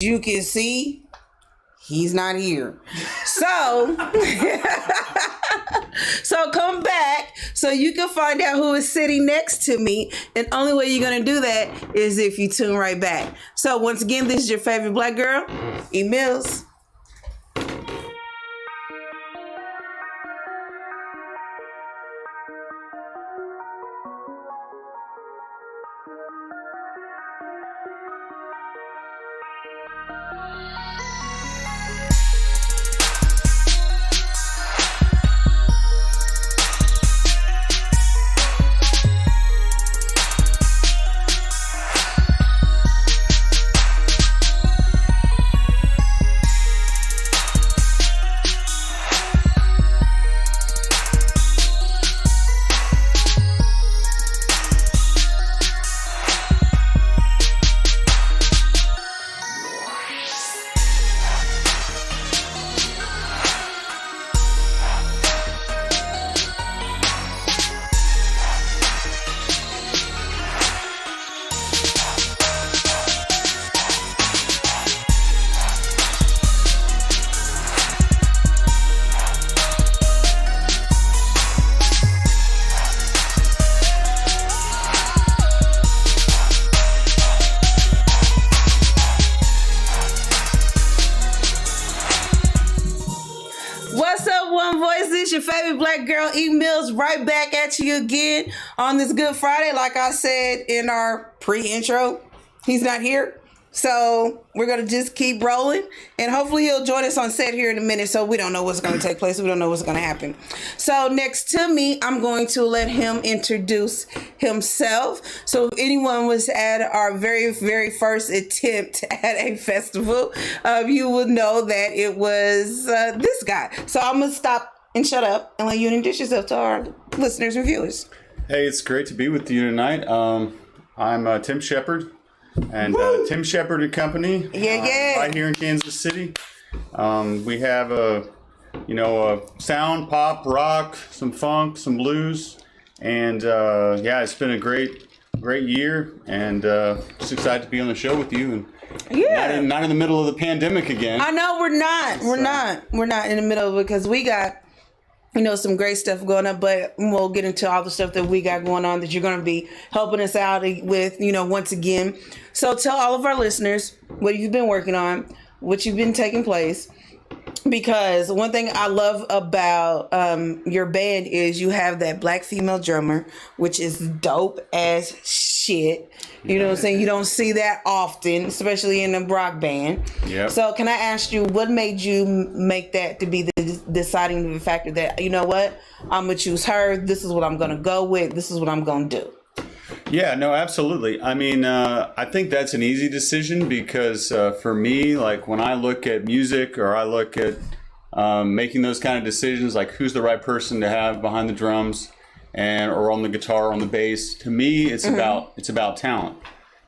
you can see, he's not here. So, so come back so you can find out who is sitting next to me. And only way you're going to do that is if you tune right back. So once again, this is your favorite black girl, Millz. What's up, One Voice? This your favorite black girl, Millz, right back at you again on this Good Friday. Like I said in our pre-intro, he's not here. So we're going to just keep rolling. And hopefully he'll join us on set here in a minute. So we don't know what's going to take place. We don't know what's going to happen. So next to me, I'm going to let him introduce himself. So if anyone was at our very, very first attempt at a festival, you would know that it was this guy. So I'm going to stop and shut up and let you introduce yourself to our listeners and viewers. Hey, it's great to be with you tonight. I'm Tim Shepard. And Tim Shepard and Company, right here in Kansas City. We have a sound, pop, rock, some funk, some blues, and it's been a great year, and just excited to be on the show with you. And not in the middle of the pandemic again. I know we're not. We're not in the middle of it because we got some great stuff going on, but we'll get into all the stuff that we got going on that you're going to be helping us out with, once again. So tell all of our listeners what you've been working on, what you've been taking place, because one thing I love about your band is you have that black female drummer, which is dope as shit. You know what I'm saying? You don't see that often, especially in a rock band. Yep. So can I ask you, what made you make that to be the deciding factor that, you know what, I'm going to choose her. This is what I'm going to go with. This is what I'm going to do. Yeah, no, absolutely. I mean, I think that's an easy decision because for me, like when I look at music or I look at making those kind of decisions, like who's the right person to have behind the drums or on the guitar, or on the bass, to me, it's about talent,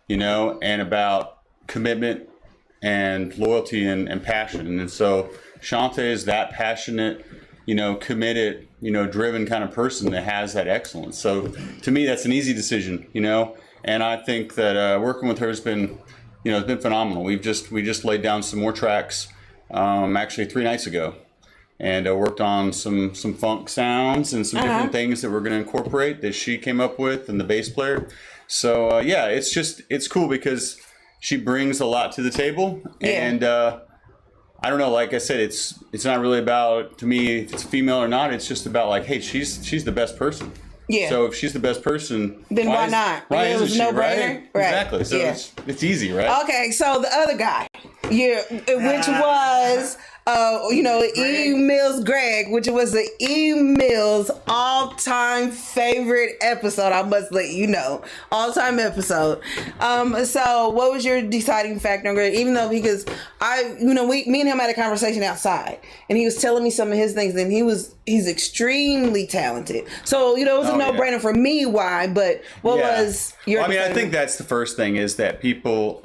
and about commitment and loyalty and passion. And so Shante is that passionate, committed, driven kind of person that has that excellence. So to me, that's an easy decision, and I think that working with her has been, it's been phenomenal. We just laid down some more tracks, actually 3 nights ago, and worked on some funk sounds and some different things that we're going to incorporate that she came up with, and the bass player. So it's cool because she brings a lot to the table, and I don't know, like I said, it's not really about, to me, if it's female or not, it's just about like, hey, she's the best person. Yeah. So if she's the best person, then why not? Why it was isn't no she, brainer. Right? Exactly. So it's easy, right? Okay, so the other guy, which was Millz Greg, which was the Millz all-time favorite episode. I must let you know, all-time episode. So what was your deciding factor on Greg? Even though, because me and him had a conversation outside, and he was telling me some of his things, and he's extremely talented. So it was a no-brainer for me. Why? But what was your? Well, I think that's the first thing is that people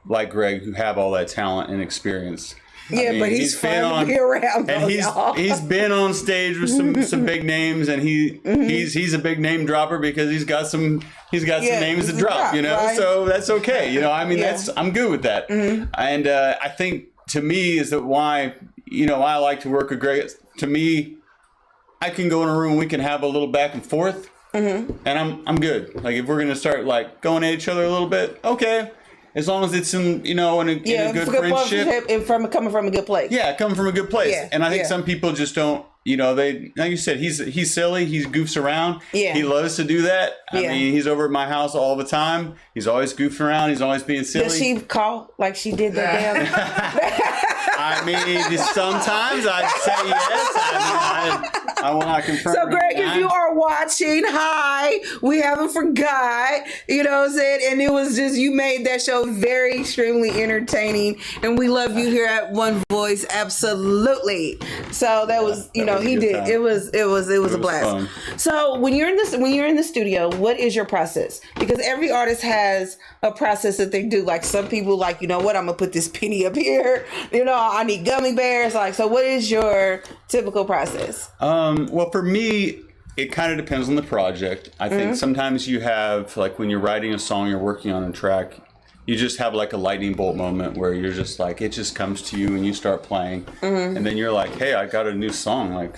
like Greg who have all that talent and experience. Yeah, but he's fun to be around, though, and he's been on stage with some big names, and he's a big name dropper because he's got some names to drop, you know. Right? So that's okay, you know. I mean, I'm good with that, and I think to me is that why, you know, I like to work a great. To me, I can go in a room, we can have a little back and forth, and I'm good. Like if we're gonna start like going at each other a little bit, okay. As long as it's in, you know, in a good friendship. And coming from a good place. Yeah, coming from a good place. Yeah, and I think some people just don't, you know, they, like you said, he's silly. He goofs around. Yeah. He loves to do that. I mean, he's over at my house all the time. He's always goofing around. He's always being silly. Does she call like she did that damn? I mean, sometimes I'd say yes. I will not confirm. So, Greg, if you are watching, hi. We haven't forgot. You know what I'm saying? And it was just, you made that show very extremely entertaining. And we love you here at One Voice. Absolutely. So that was, you know, he did. Time. It was a blast. Fun. So when you're in the studio, what is your process? Because every artist has a process that they do. Like some people like, you know what, I'm going to put this penny up here. You know, I need gummy bears. Like, so what is your typical process? Well, for me, it kind of depends on the project. I think sometimes you have, like when you're writing a song, you're working on a track, you just have like a lightning bolt moment where you're just like, it just comes to you and you start playing. And then you're like, hey, I got a new song. Like,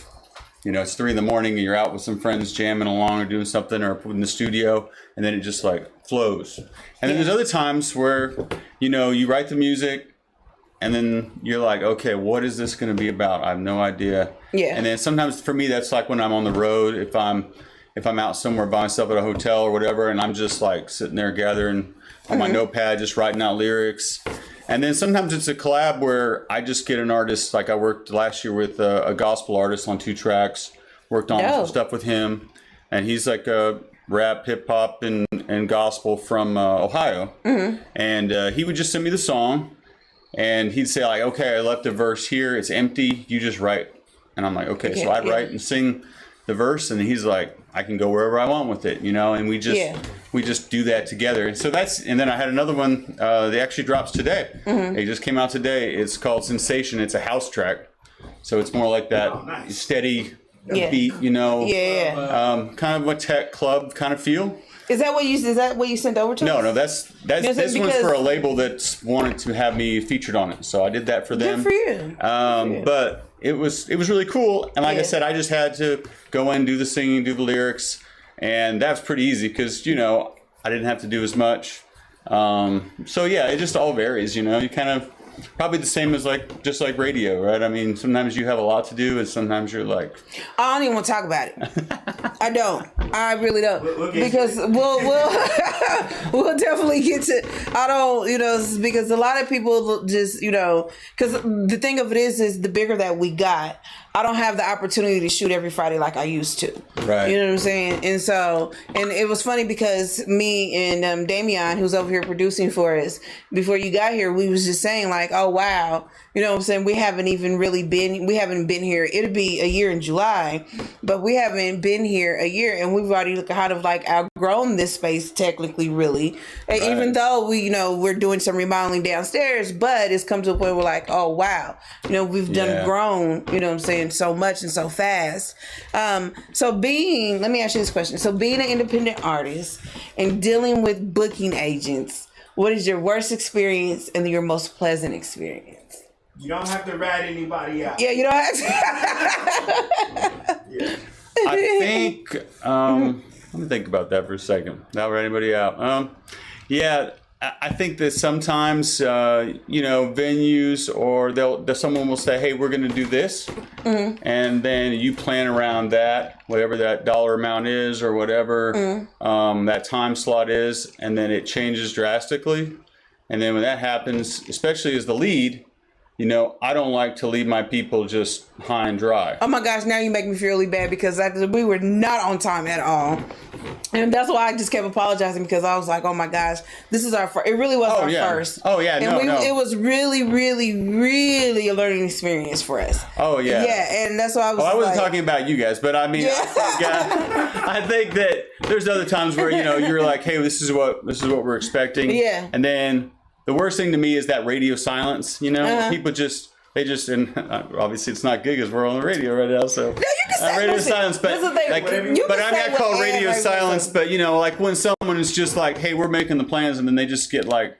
you know, it's 3 a.m. and you're out with some friends jamming along or doing something or in the studio. And then it just like flows. And then there's other times where, you know, you write the music, and then you're like, okay, what is this going to be about? I have no idea. Yeah. And then sometimes for me, that's like when I'm on the road, if I'm out somewhere by myself at a hotel or whatever, and I'm just like sitting there gathering on my notepad, just writing out lyrics. And then sometimes it's a collab where I just get an artist. Like I worked last year with a gospel artist on 2 tracks, worked on some stuff with him. And he's like a rap, hip hop, and gospel from Ohio. And he would just send me the song. And he'd say like, okay, I left a verse here. It's empty. You just write. And I'm like, okay. So I'd write and sing the verse. And he's like, I can go wherever I want with it, you know? And we just do that together. And so and then I had another one that actually drops today. It just came out today. It's called Sensation. It's a house track. So it's more like that steady beat, you know? Kind of a tech club kind of feel. Is that what you sent over to us? No, this one's for a label that's wanted to have me featured on it. So I did that for them. Good for you. But it was really cool. And like I said, I just had to go in, do the singing, do the lyrics. And that was pretty easy because, you know, I didn't have to do as much. So yeah, it just all varies, you know. You kind of probably the same as just like radio, right? I mean, sometimes you have a lot to do and sometimes you're like, I don't even want to talk about it. I don't. I really don't. Because we'll we'll definitely get to, I don't, you know, because a lot of people just, you know, because the thing of it is the bigger that we got, I don't have the opportunity to shoot every Friday like I used to. Right. You know what I'm saying? And so, and it was funny because me and Damian, who's over here producing for us, before you got here, we was just saying like, oh, wow. You know what I'm saying? We haven't been here. It'll be a year in July, but we haven't been here a year and we've already kind of like outgrown this space technically, really. And even though we're doing some remodeling downstairs, but it's come to a point where like, oh, wow, you know, we've done grown, you know what I'm saying, so much and so fast. Let me ask you this question. So being an independent artist and dealing with booking agents, what is your worst experience and your most pleasant experience? You don't have to rat anybody out. Yeah, you don't have to. I think, let me think about that for a second. Not rat anybody out. I think that sometimes, venues or someone will say, hey, we're going to do this. And then you plan around that, whatever that dollar amount is or whatever that time slot is. And then it changes drastically. And then when that happens, especially as the lead, you know, I don't like to leave my people just high and dry. Oh my gosh, now you make me feel really bad because we were not on time at all. And that's why I just kept apologizing because I was like, oh my gosh, this is our first. It really was our first. Oh yeah, and it was really, really, really a learning experience for us. Oh yeah. Yeah, and that's why I was I wasn't talking about you guys, but I mean, I think that there's other times where, you know, you're like, hey, this is what we're expecting. Yeah. And then the worst thing to me is that radio silence, you know, people just they just, and obviously it's not good because we're on the radio right now, so. No, you can say radio listen, silence, but listen, they- like, you but can I'm say not called whatever radio you silence, want. but you know, like when someone is just like, hey, we're making the plans, and then they just get like,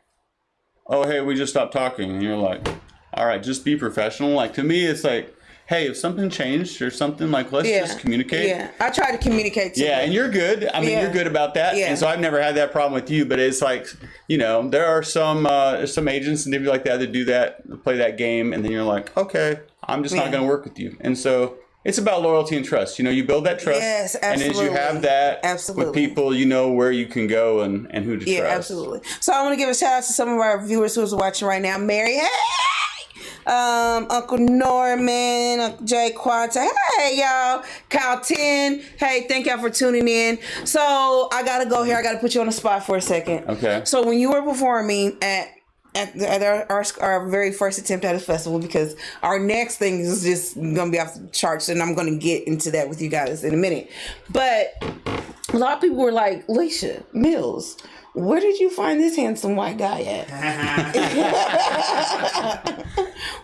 oh, hey, we just stopped talking, and you're like, all right, just be professional. Like to me, it's like, hey, if something changed or something, like let's just communicate. Yeah, I try to communicate to Yeah, them. and you're good. I mean, Yeah. you're good about that. Yeah. And so I've never had that problem with you. But it's like, you know, there are some agents and people like that do that, play that game, and then you're like, okay, I'm just not going to work with you. And so it's about loyalty and trust. You know, you build that trust. Yes, and absolutely. as you have that Absolutely. with people, you know where you can go and who to Yeah, trust. absolutely. So I want to give a shout out to some of our viewers who's watching right now. Mary, hey! Uncle Norman, Uncle Jay Quanta, hey y'all, Kyle 10, hey, thank y'all for tuning in. So I gotta go here, I gotta put you on the spot for a second. Okay. So when you were performing at our very first attempt at a festival, because our next thing is just gonna be off the charts, and I'm gonna get into that with you guys in a minute. But a lot of people were like, Leisha, Millz, where did you find this handsome white guy at?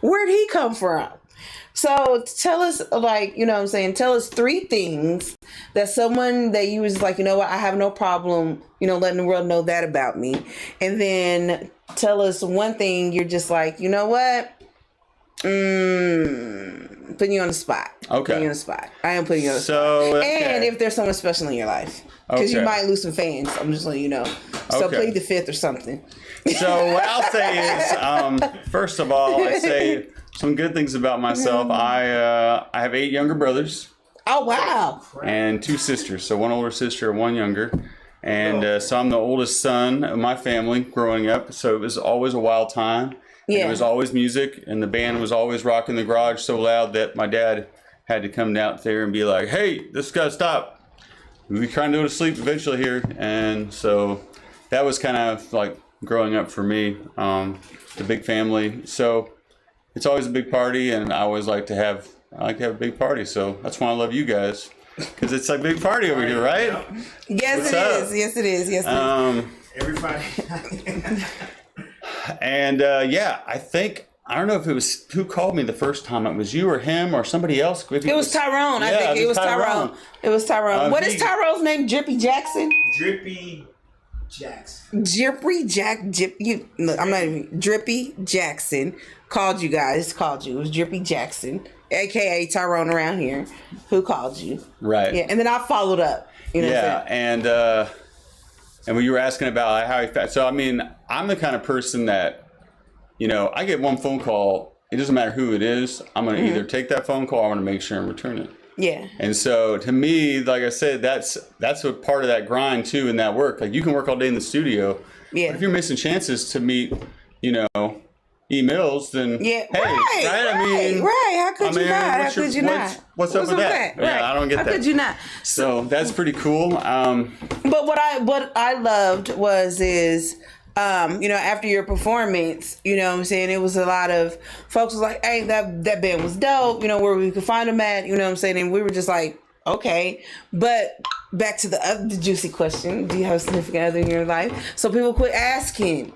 Where'd he come from? So tell us, like, you know what I'm saying, tell us 3 things that someone that you was like, you know what, I have no problem, you know, letting the world know that about me. And then tell us 1 thing you're just like, you know what, putting you on the spot. Okay. Putting you on the spot. I am putting you on the spot. Okay. And if there's someone special in your life. Because you Okay. might lose some fans. I'm just letting you know. So Okay. plead the 5th or something. So what I'll say is, first of all, I say some good things about myself. I have 8 younger brothers Oh, wow. and 2 sisters. So 1 older sister, 1 younger. And so I'm the oldest son of my family growing up. So it was always a wild time. And Yeah. it was always music. And the band was always rocking the garage so loud that my dad had to come down there and be like, hey, this got to stop. We trying to go to sleep eventually here. And so that was kind of like growing up for me, the big family. So it's always a big party, and I always like to have a big party. So that's why I love you guys, because it's a big party over here, right? Yes, What's it up? is. Yes, it is. Yes, it is. Every Friday. And I think, I don't know if it was who called me the first time. It was you or him or somebody else. It was Tyrone. I think it was Tyrone. It was Tyrone. What is Tyrone's name? Drippy Jackson? Drippy Jacks. Drippy look, I'm not even. Drippy Jackson called you guys. Called you. It was Drippy Jackson, aka Tyrone around here, who called you. Right. Yeah, and then I followed up. You know what I'm saying? And when you were asking about how he felt, so I mean, I'm the kind of person that, you know, I get one phone call. It doesn't matter who it is. I'm going to either take that phone call, or I'm going to make sure and return it. Yeah. And so to me, like I said, that's a part of that grind too, in that work. Like you can work all day in the studio. Yeah. But if you're missing chances to meet, you know, Millz, then Yeah. hey, right? I mean, right. How could you not? How what's your- could you not? What's up with that? Right. Yeah, I don't get How that. could you not? So that's pretty cool. But what I loved is you know, after your performance, you know what I'm saying, it was a lot of folks was like, hey, that band was dope, you know, where we could find them at, you know what I'm saying, and we were just like, okay. But back to the juicy question, do you have a significant other in your life? So people quit asking.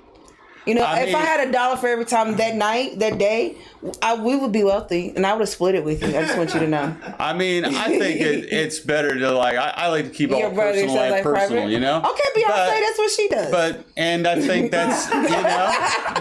You know, if I had $1 for every time that day, we would be wealthy, and I would have split it with you. I just want you to know. I mean, I think it's better to like. I like to keep all Your brother personal sounds life like personal, private? you know. Okay, Beyonce, that's what she does. And I think that's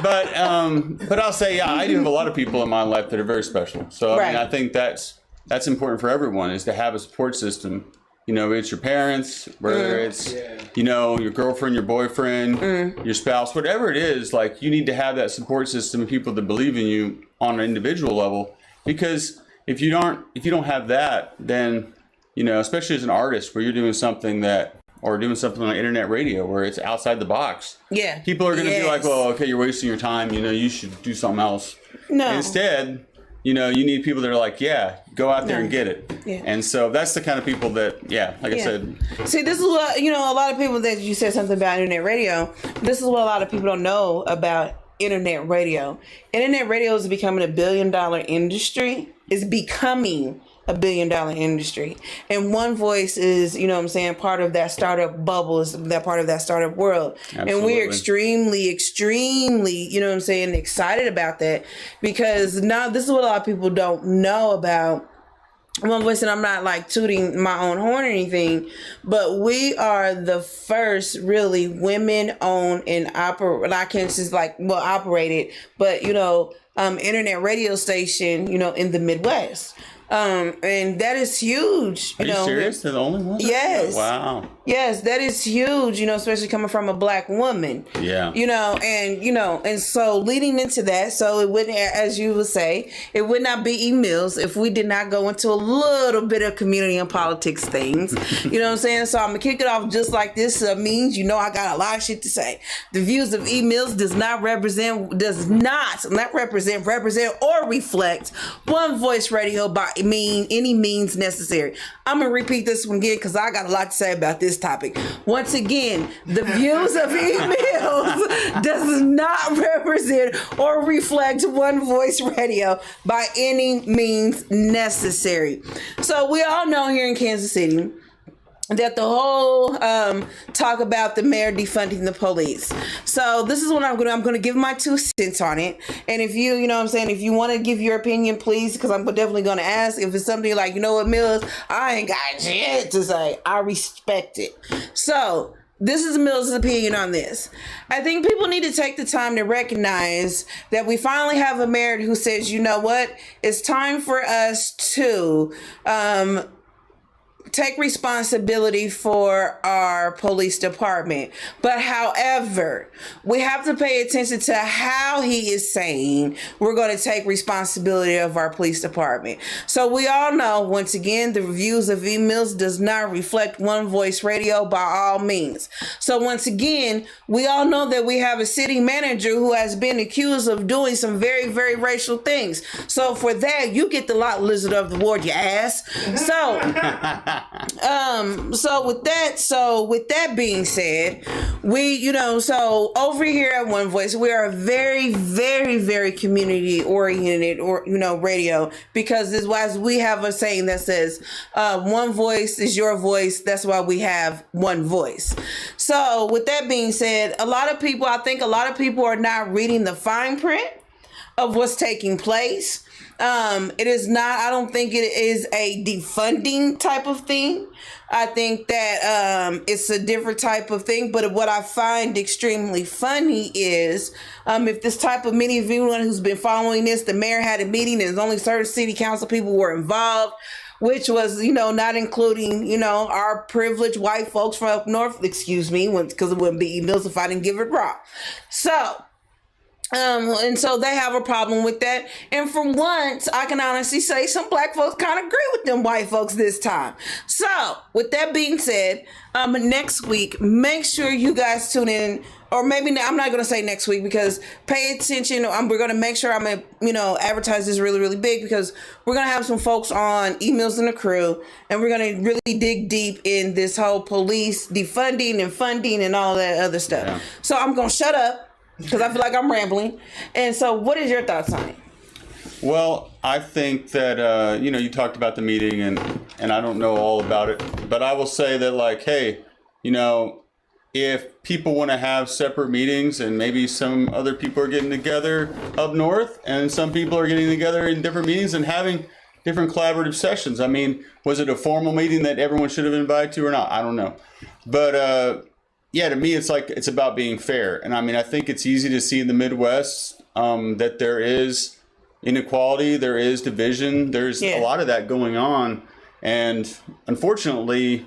but I'll say I do have a lot of people in my life that are very special. So I mean, I think that's important for everyone, is to have a support system. You know, it's your parents, whether it's, you know, your girlfriend, your boyfriend, your spouse, whatever it is, like you need to have that support system of people that believe in you on an individual level. Because if you don't have that, then, you know, especially as an artist where you're doing something on internet radio where it's outside the box. Yeah. People are going to be like, well, okay, you're wasting your time. You know, you should do something else. No. Instead, you know, you need people that are like, yeah, go out there and get it. Yeah. And so that's the kind of people that, like I said. See, this is what, you know, a lot of people that you said something about internet radio. This is what a lot of people don't know about internet radio. Internet radio is becoming $1 billion industry. It's becoming a $1 billion industry. And One Voice is, you know what I'm saying, part of that startup bubble, is that part of that startup world. Absolutely. And we're extremely, you know what I'm saying, excited about that, because now this is what a lot of people don't know about One Voice. And I'm not like tooting my own horn or anything, but we are the first really women owned and operated, but internet radio station, in the Midwest. And that is huge. Are you serious? They're the only one? Yes. Wow. Yes, that is huge, especially coming from a Black woman. Yeah. And so leading into that, so it wouldn't, as you would say, it would not be Millz if we did not go into a little bit of community and politics things. You know what I'm saying? So I'm going to kick it off just like this means, I got a lot of shit to say. The views of Millz does not represent or reflect One Voice Radio by any means necessary. I'm going to repeat this one again because I got a lot to say about this topic. Once again, the views of Millz does not represent or reflect One Voice Radio by any means necessary. So we all know here in Kansas City that the whole talk about the mayor defunding the police. So this is what I'm going to give my 2 cents on it. And if you if you want to give your opinion, please, because I'm definitely going to ask. If it's something like, what, Millz, I ain't got shit to say, I respect it. So this is Millz's opinion on this. I think people need to take the time to recognize that we finally have a mayor who says, you know what, it's time for us to take responsibility for our police department. But however, we have to pay attention to how he is saying we're going to take responsibility of our police department. So we all know, once again, the reviews of Millz does not reflect One Voice Radio by all means. So once again, we all know that we have a city manager who has been accused of doing some very, very racial things. So for that, you get the lot lizard of the ward, you ass. So with that being said, we, so over here at One Voice, we are very, very, very community oriented radio, because as we have a saying that says, one voice is your voice. That's why we have one voice. So with that being said, I think a lot of people are not reading the fine print of what's taking place. It is not, I don't think it is a defunding type of thing. I think that it's a different type of thing. But what I find extremely funny is if this type of meeting, if anyone who's been following this, the mayor had a meeting and only certain city council people were involved, which was, not including, our privileged white folks from up north, because it wouldn't be Millz if I didn't give it raw. So, and so they have a problem with that. And for once, I can honestly say some black folks kind of agree with them white folks this time. So with that being said, next week, make sure you guys tune in, or maybe I'm not going to say next week, because pay attention. We're going to make sure I'm going to, advertise this really, really big, because we're going to have some folks on Millz and the crew, and we're going to really dig deep in this whole police defunding and funding and all that other stuff. Yeah. So I'm going to shut up, because I feel like I'm rambling. And so what is your thoughts on it? Well, I think that, you talked about the meeting, and I don't know all about it, but I will say that, like, hey, if people want to have separate meetings, and maybe some other people are getting together up north and some people are getting together in different meetings and having different collaborative sessions. I mean, was it a formal meeting that everyone should have been invited to or not? I don't know. But, yeah, to me, it's about being fair. And I think it's easy to see in the Midwest that there is inequality, there is division, there's a lot of that going on. And unfortunately,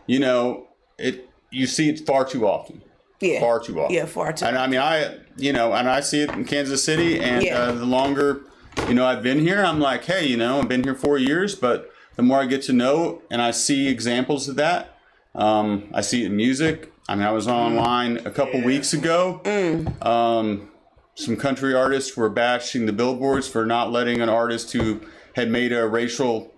you see it far too often. Yeah. Far too often. Yeah, far too often. And I see it in Kansas City. And the longer, I've been here, I'm like, hey, I've been here 4 years. But the more I get to know and I see examples of that, I see it in music. I was online a couple weeks ago. Some country artists were bashing the billboards for not letting an artist who had made a racial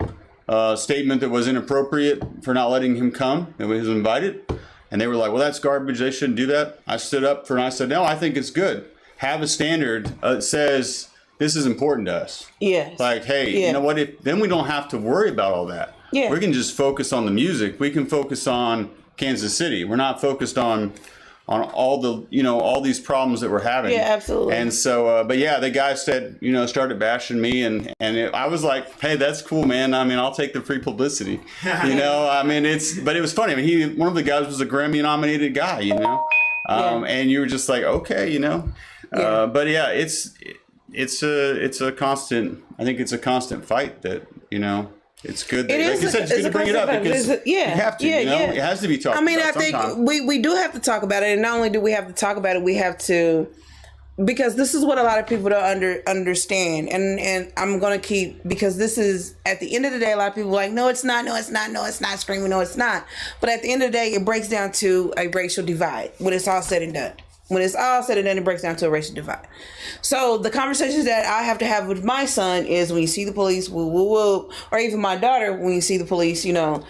statement that was inappropriate, for not letting him come, that was invited. And they were like, well, that's garbage. They shouldn't do that. I stood up and I said, no, I think it's good. Have a standard that says, this is important to us. Yes. Like, hey, Yeah. you know what? Then we don't have to worry about all that. Yeah. We can just focus on the music. We can focus on Kansas City. We're not focused on all the, all these problems that we're having. Yeah, absolutely. And so, but yeah, the guy said, started bashing me, and I was like, hey, that's cool, man. I mean, I'll take the free publicity. But it was funny. I mean, one of the guys was a Grammy nominated guy, and you were just like, okay, but yeah, it's a constant. I think it's a constant fight that it's good. That, like you said, it's good to bring it up because you have to. It has to be talked about. I mean, I think we do have to talk about it, and not only do we have to talk about it, we have to, because this is what a lot of people don't understand, and I'm gonna keep, because this is, at the end of the day, a lot of people are like, no, it's not, screaming, no, it's not. But at the end of the day, it breaks down to a racial divide when it's all said and done. When it's all said and done, it breaks down to a racial divide. So the conversations that I have to have with my son is when you see the police, woo, woo, woo, or even my daughter, when you see the police, right.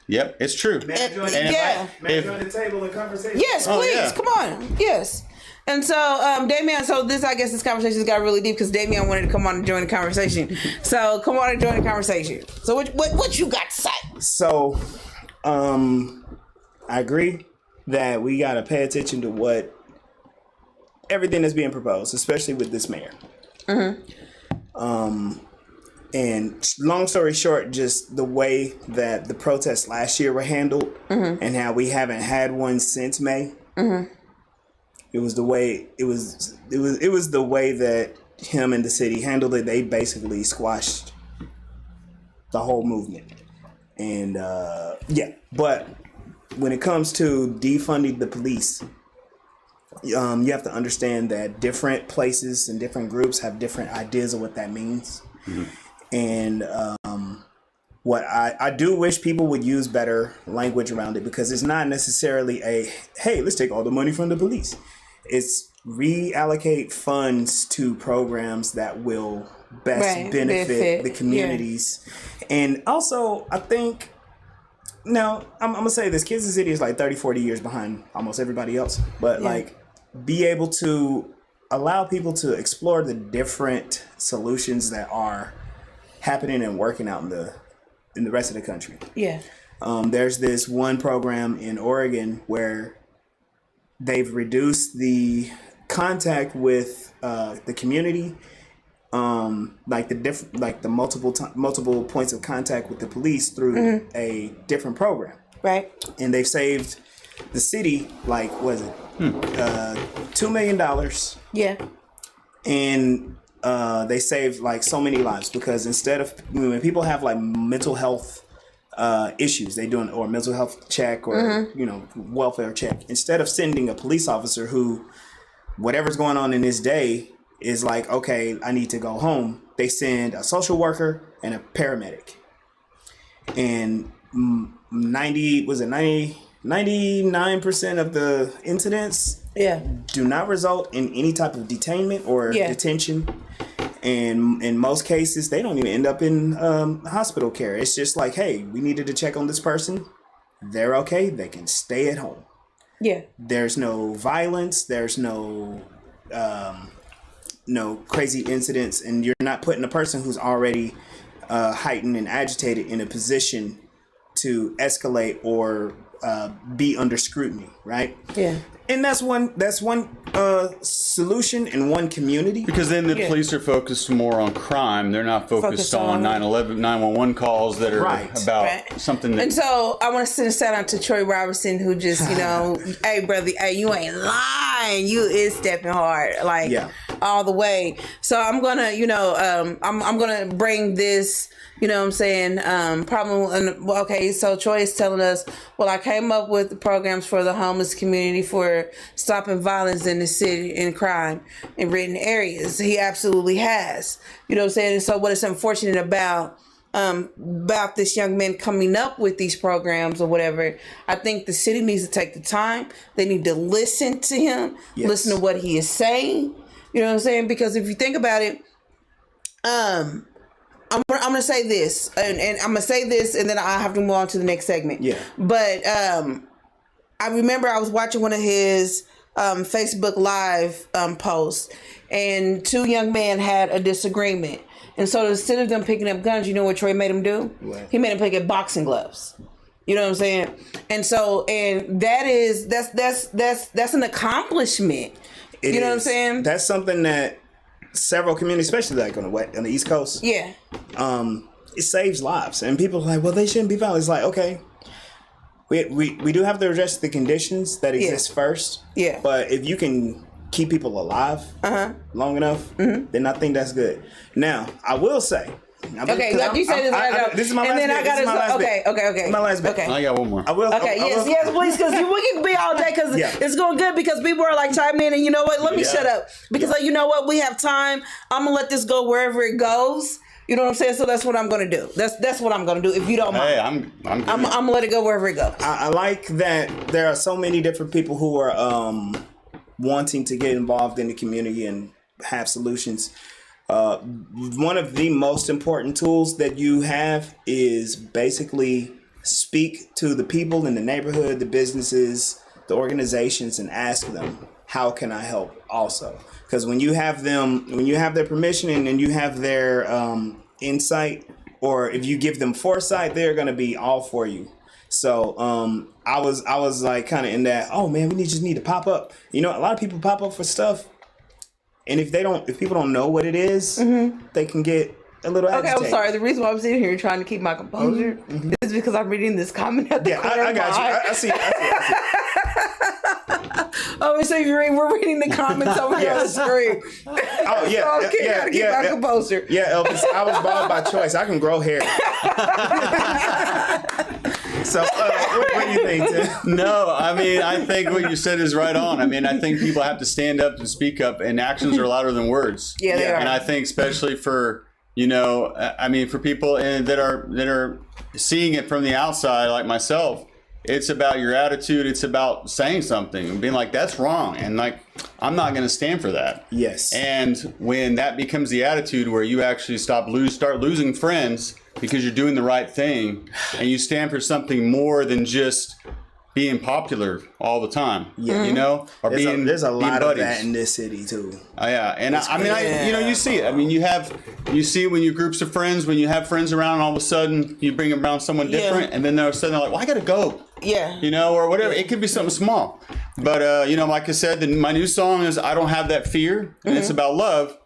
Yep, it's true. Man, join the table and conversation. Yes, please, come on, yes. And so, Damian, this conversation got really deep because Damian wanted to come on and join the conversation. So come on and join the conversation. So what you got to say? So, I agree that we got to pay attention to everything that's being proposed, especially with this mayor. Mm-hmm. And long story short, just the way that the protests last year were handled, mm-hmm. and how we haven't had one since May. Mm-hmm. It was the way that him and the city handled it. They basically squashed the whole movement. And but when it comes to defunding the police, you have to understand that different places and different groups have different ideas of what that means. Mm-hmm. And what I do wish people would use better language around it, because it's not necessarily hey, let's take all the money from the police. It's reallocate funds to programs that will best benefit the communities. Yeah. And also, I think, now, I'm going to say this. Kansas City is like 30, 40 years behind almost everybody else. But, be able to allow people to explore the different solutions that are happening and working out in the rest of the country. Yeah. There's this one program in Oregon where they've reduced the contact with the community, the multiple points of contact with the police through mm-hmm. a different program. Right. And they've saved the city $2 million. Yeah. And they saved so many lives, because instead of, when people have mental health issues, they do or mental health check or mm-hmm. Welfare check, instead of sending a police officer who, whatever's going on in his day, is like, okay, I need to go home, they send a social worker and a paramedic. And 99% of the incidents do not result in any type of detainment or detention. And in most cases, they don't even end up in hospital care. It's just like, hey, we needed to check on this person. They're okay. They can stay at home. Yeah. There's no violence. There's no crazy incidents. And you're not putting a person who's already heightened and agitated in a position to escalate or be under scrutiny, right? Yeah. And that's one solution in one community. Because then the police are focused more on crime. They're not focused on 911 calls that are about something that... And so I want to send a shout out to Troy Robinson, who just, hey, brother, hey, you ain't lying. You is stepping hard, all the way. So I'm going to, I'm going to bring this... problem. Okay, so Troy is telling us, I came up with the programs for the homeless community for stopping violence in the city and crime in written areas. He absolutely has. You know what I'm saying? And so what is unfortunate about this young man coming up with these programs or whatever, I think the city needs to take the time. They need to listen to him, listen to what he is saying. You know what I'm saying? Because if you think about it, I'm gonna say this, and I'm gonna say this, and then I have to move on to the next segment. Yeah. But I remember I was watching one of his Facebook Live post, and two young men had a disagreement. And so instead of them picking up guns, you know what Troy made them do? What? He made them pick up boxing gloves. You know what I'm saying? And so, and that's an accomplishment. It you know what I'm is. saying? That's something that several communities, especially like on the East Coast, Yeah. it saves lives. And people are like, well, they shouldn't be violent. It's like, okay, we do have to address the conditions that exist first. Yeah. But if you can keep people alive long enough, then I think that's good. Now, I will say. Okay, like you said, this is my last and then bit. I got to. Okay. My last bit. Okay. I got one more. I will. Okay, yes, please, because we can be all day because Yeah. it's going good because people are like chiming in, and you know what? Let me Yeah. shut up because like, you know what? We have time. I'm gonna let this go wherever it goes. You know what I'm saying? So that's what I'm gonna do. That's what I'm gonna do. If you don't mind, Hey, I'm good. I'm gonna let it go wherever it goes. I like that there are so many different people who are wanting to get involved in the community and have solutions. One of the most important tools that you have is basically speak to the people in the neighborhood, the businesses, the organizations, and ask them, how can I help also? Because when you have their permission and then you have their insight, or if you give them foresight, they're going to be all for you. So I was like kind of in that, oh man, we just need to pop up. You know, a lot of people pop up for stuff. And if people don't know what it is, they can get a little agitated. Okay, I'm sorry. The reason why I'm sitting here trying to keep my composure is because I'm reading this comment at the corner I of got my you. eye. I see. Oh, so we're reading the comments over here on the screen. Oh yeah, So I gotta keep my composure. Yeah, Elvis, I was bald by choice. I can grow hair. So, what do you think, Tim? No, I mean, I think what you said is right on. I mean, I think people have to stand up and speak up, and actions are louder than words. Yeah, they are. And I think especially for, for people that are seeing it from the outside, like myself, it's about your attitude. It's about saying something and being like, that's wrong. And like, I'm not going to stand for that. Yes. And when that becomes the attitude where you actually start losing friends because you're doing the right thing and you stand for something more than just being popular all the time. Yeah. You know, or There's a lot of buddies. that in this city too. Yeah, and you see it. I mean, you see it when you groups of friends, when you have friends around, all of a sudden you bring around someone different, and then all of a sudden they're like, "Well, I gotta go." Yeah. You know, or whatever. It could be something small, but like I said, my new song is "I Don't Have That Fear," and it's about love.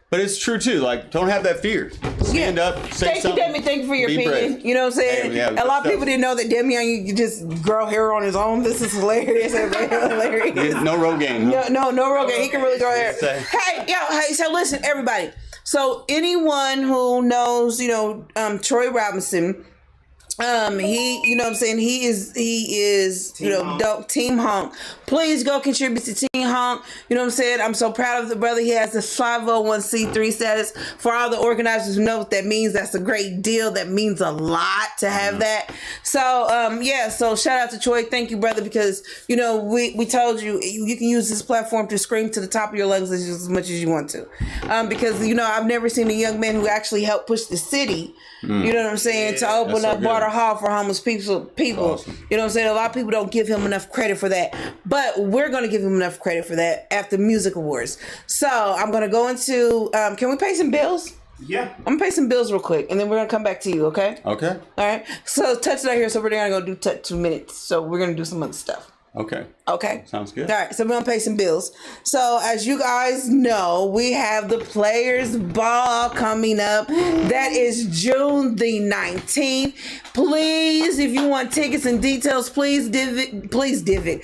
But it's true too. Like, don't have that fear. Stand up, say something. Thank you, Demi. Thank you for your Be opinion. brave. You know what I'm saying? Hey, yeah, a lot of stuff. people didn't know that Demi you could just grow hair on his own. This is hilarious. hilarious. No Rogaine. Huh? No Rogaine. He can really grow hair. Say. Hey. So listen, everybody. So anyone who knows, Troy Robinson. He, you know what I'm saying? He is, dope. Team Honk. Please go contribute to Team Honk. You know what I'm saying? I'm so proud of the brother. He has a 501c3 status. For all the organizers who know what that means, that's a great deal. That means a lot to have that. So, so shout out to Troy. Thank you, brother, because, we told you, you can use this platform to scream to the top of your lungs as much as you want to. Because, I've never seen a young man who actually helped push the city, you know what I'm saying, to open up Barter Hall for homeless people. Awesome. You know what I'm saying? A lot of people don't give him enough credit for that. But we're going to give him enough credit for that after Music Awards. So I'm going to go into, can we pay some bills? Yeah. I'm going to pay some bills real quick, and then we're going to come back to you, okay? Okay. All right. So Touch is not here, so we're going to go do 2 minutes. So we're going to do some other stuff. Okay. Okay. Sounds good. All right. So we're going to pay some bills. So as you guys know, we have the Players Ball coming up. That is June the 19th. Please, if you want tickets and details, please visit please visit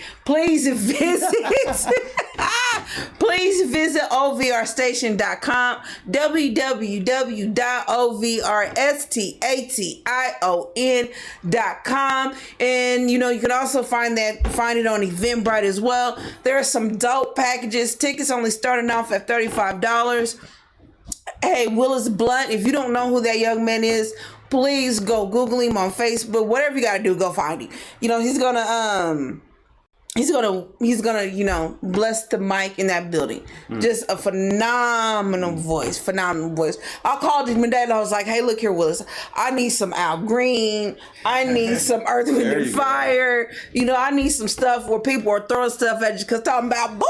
ovrstation.com, www.ovrstation.com, and you can also find it on Eventbrite as well. There are some dope packages. Tickets only starting off at $35. Hey, Willis Blunt, if you don't know who that young man is, please go Google him on Facebook. Whatever you gotta do, go find him. He's gonna he's gonna bless the mic in that building. Just a phenomenal voice. I called him today and I was like, hey, look here, Willis, I need some Al Green, I need some Earth, Wind and Fire, I need some stuff where people are throwing stuff at you because talking about, boy,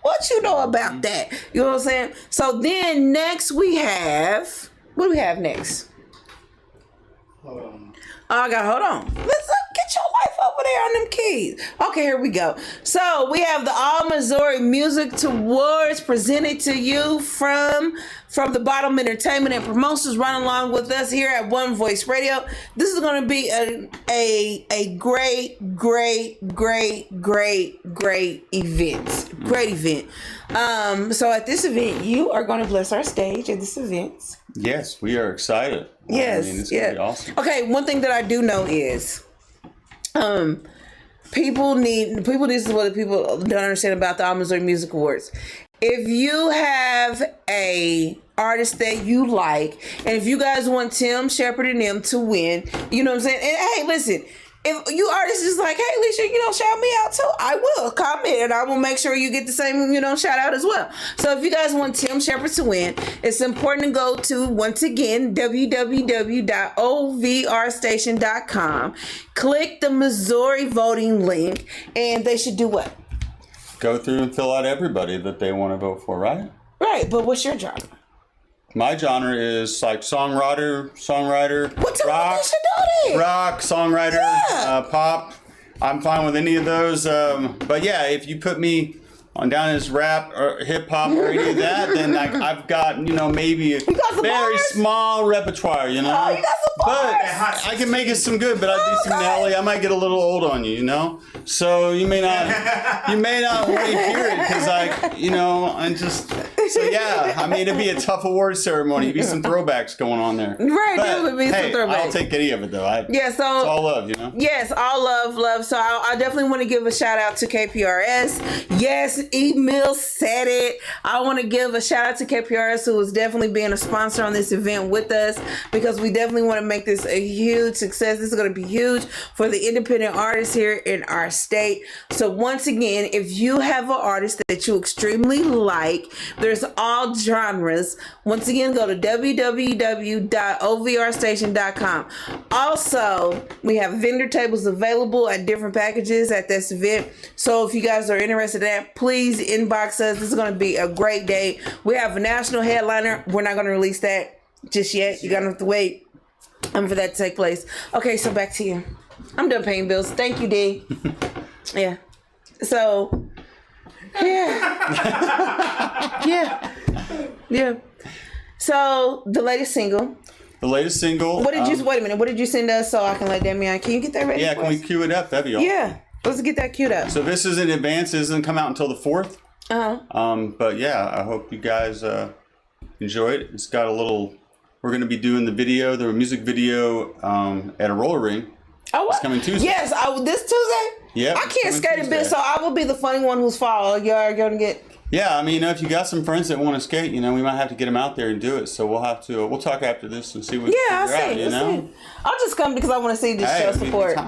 what you know about that? You know what I'm saying? So then next what do we have next? Hold on. Hold on. Let's get your life over there on them keys. Okay, here we go. So we have the All Missouri Music Awards presented to you from the Bottom Entertainment and Promotions. Run along with us here at One Voice Radio. This is going to be a great event. Great event. So at this event, you are going to bless our stage at this event. Yes, we are excited. Yes, it's gonna be awesome. Okay, one thing that I do know is, people this is what people don't understand about the All Missouri Music Awards. If you have a artist that you like, and if you guys want Tim Shepard and them to win, you know what I'm saying? And hey, listen, if you artists is like, hey, Alicia, shout me out too, I will comment and I will make sure you get the same, shout out as well. So if you guys want Tim Shepard to win, it's important to go to, once again, www.ovrstation.com. Click the Missouri voting link, and they should do what? Go through and fill out everybody that they want to vote for, right? Right, but what's your genre? My genre is like songwriter, rock, songwriter, pop. I'm fine with any of those. But yeah, if you put me on down as rap or hip hop or any of that, then I've got maybe a very small repertoire, Oh, you got some bars. But I can make it some good. But I'd be some Nelly. I might get a little old on you, So you may not want to hear it because I'm just. So yeah, it'd be a tough award ceremony. It'd be some throwbacks going on there. Right, there would be some throwbacks. I'll take any of it though. So it's all love, Yes, all love. So I definitely want to give a shout out to KPRS. Yes, Millz said it. I want to give a shout out to KPRS, who is definitely being a sponsor on this event with us, because we definitely want to make this a huge success. This is going to be huge for the independent artists here in our state. So once again, if you have an artist that you extremely like, there's all genres. Once again, go to www.ovrstation.com. Also, we have vendor tables available at different packages at this event. So if you guys are interested in that, please inbox us. This is going to be a great day. We have a national headliner. We're not going to release that just yet. You're going to have to wait for that to take place. Okay, so back to you. I'm done paying bills. Thank you, D. Yeah. So, yeah. So, the latest single. Wait a minute. What did you send us so I can let Damian? Can you get that ready? Yeah, can we cue it up? That'd be awesome. Yeah. Let's get that queued up. So this is in advance. It doesn't come out until the 4th. But yeah, I hope you guys enjoy it. It's got a little. We're going to be doing the music video at a roller ring. Oh, what? It's coming Tuesday. Yes, this Tuesday. Yeah. I can't skate a bit, so I will be the funny one who's fall. You're going to get. Yeah, if you got some friends that want to skate, we might have to get them out there and do it. So we'll talk after this and see what. Yeah, I'll see. I'll just come because I want to see this show support.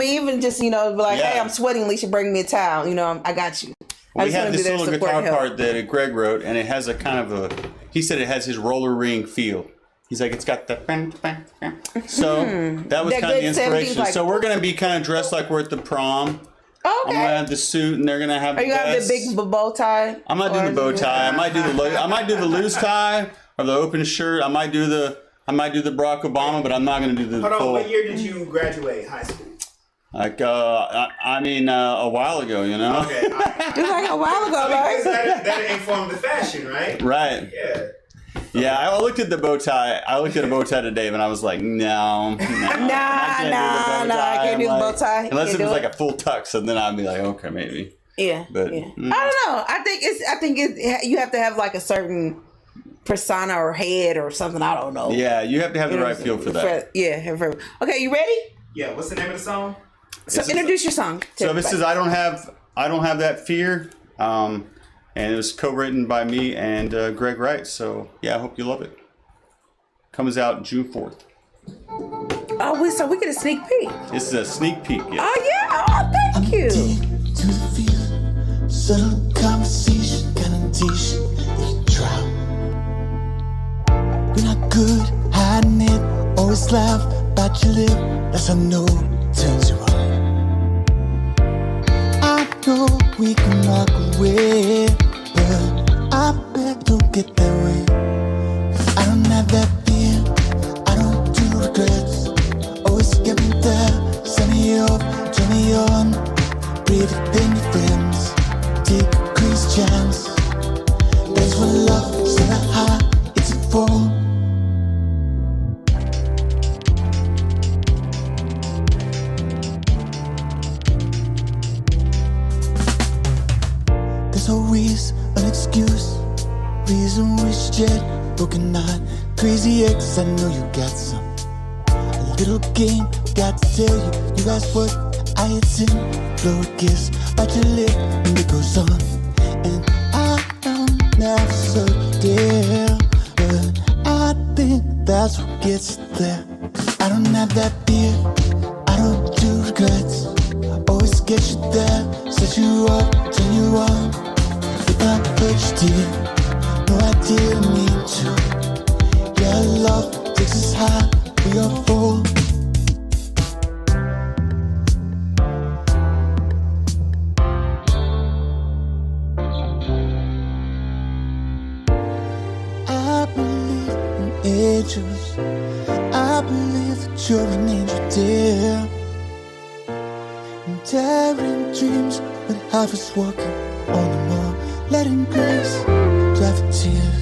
Even just hey, I'm sweating. Alicia, bring me a towel. I got you. We have this little guitar part that Greg wrote, and it has a kind of a. He said it has his roller ring feel. He's like, it's got the. So that was kind of the inspiration. So we're gonna be kind of dressed like we're at the prom. Okay. I'm gonna have the suit, and they're gonna have. Are you gonna have the big bow tie? I might do the bow tie. I might do the loose tie or the open shirt. I might do the Barack Obama, but I'm not gonna do the. Hold on. What year did you graduate high school? Like a while ago, Okay. It was like a while ago, right? That informed the fashion, right? Right. Yeah. Yeah, I looked at the bow tie. I looked at a bow tie today, and I was like, no, I can't do the bow tie. Unless it was like a full tux, and then I'd be like, okay, maybe. Yeah, but I don't know. I think you have to have like a certain persona or head or something. I don't know. Yeah, you have to have the right feel for that. Okay, you ready? Yeah. What's the name of the song? So introduce your song. So this is I don't have that fear. And it was co-written by me and Greg Wright. So, yeah, I hope you love it. Comes out June 4th. Oh, so we get a sneak peek. This is a sneak peek. Yeah. Oh, yeah. Oh, thank you. to the feeling. Subtle conversation, connotation, you drown. We're not good hiding it. Always laugh about your lip. That's how no turns you on. I know we can walk away, but I bet you'll get that way. 'Cause I don't have that fear. I don't do regrets. Always get me there. Send me off, turn me on. Braver than your friends. Take a crazy chance. That's what love is not high. It's a fall. There's always an excuse, reason we should jet, broken heart, crazy ex. I know you got some. A little game, got to tell you. You asked what I had seen. Blow a kiss, bite your lip, and it goes on. And I am never so dear, but I think that's what gets you there. 'Cause I don't have that fear, I don't do regrets. Always get you there, set you up, turn you on. If I hurt you, dear, no, I didn't mean to. Yeah, love takes us high, we are full. I believe in angels. I believe that you're an angel, dear. And daring dreams when I was walking on the moor, letting grace drive your tears.